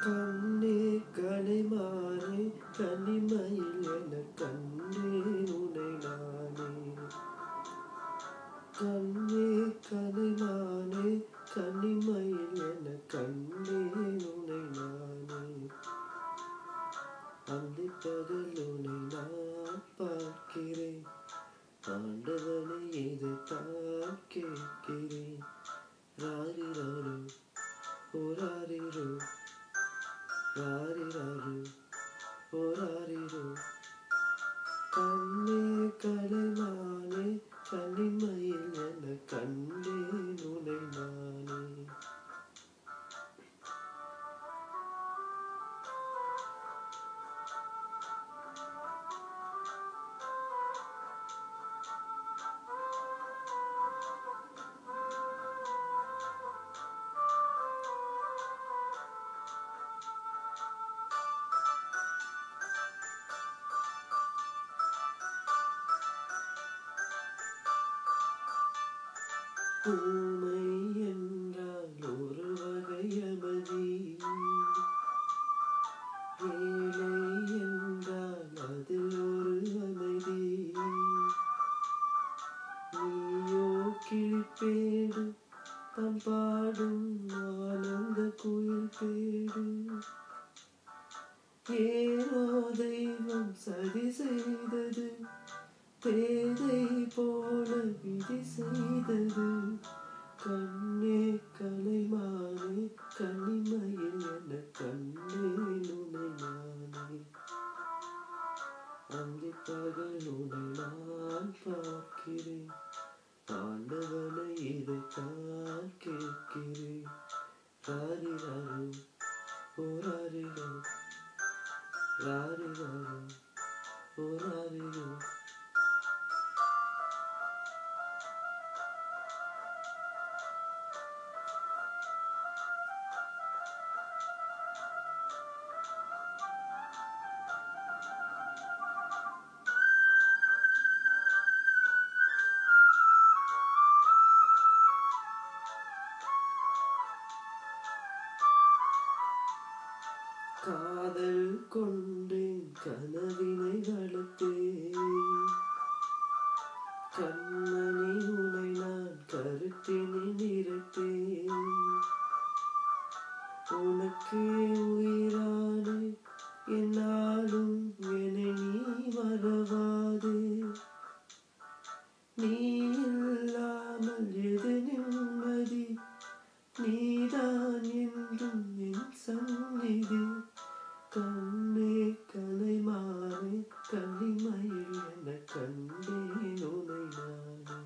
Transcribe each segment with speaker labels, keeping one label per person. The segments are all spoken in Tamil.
Speaker 1: கண்ணே கலைமானே கனிமயில் என கண்டேன் உனை நானே. கண்ணே கலைமானே கனிமயில் என கண்டேன் உனை நானே. அந்திப்பகல் உனை நான் பார்க்கிறேன், ஆண்டவனை இதைத்தான் கேட்கிறேன். ராரிராரு ஓராரிரோ ராரிராரு ஓராரிரோ. கண்ணே கலைமானே கனிமயில் என கண்டேன் உனை நானே. ஊமை என்றால் ஒரு வகை அமைதி, ஏழை என்றால் அதில் ஒரு அமைதி. நீயோ கிளிப்பேடு தம் பாடும் ஆனந்த குயில் பேடு. ஏனோ தெய்வம் சதி செய்தது, பேதை போல விதி செய்தது. கண்ணே கலைமானே கனிமயில் என கண்டேன் உனை நானே. அந்திப்பகல் உனை நான் பார்க்கிறேன், ஆண்டவனை இதைத்தான் கேட்கிறேன். ராரிராரு ஓராரிரோ ராரிராரு ஓராரிரோ. காதல் கொண்டேன் கனவினை வளர்த்தேன், கண்மணி உனை நான் கருத்தினை நிறைத்தேன். உனக்கே உயிரானே என்னாலும் என்னை நீ மறவாதே. நீ இல்லாமல் எது நிம்மதி, நீதான் என்றும் என் சந்நிதி. கண்ணே கலைமானே கனிமயில் என கண்டேன் உனை நானே.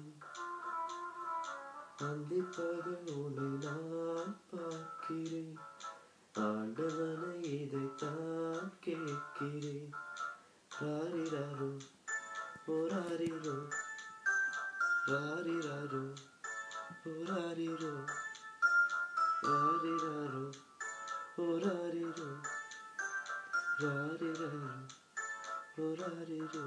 Speaker 1: அந்திப்பகல் உனை நான் பார்க்கிறேன், ஆண்டவனை இதைத்தான் கேட்கிறேன். ராரிராரு ஓராரிரோ ராரிராரு ஓராரிரோ ராரிராரு ஓராரிரோ ராரிராரு ஓராரிரோ.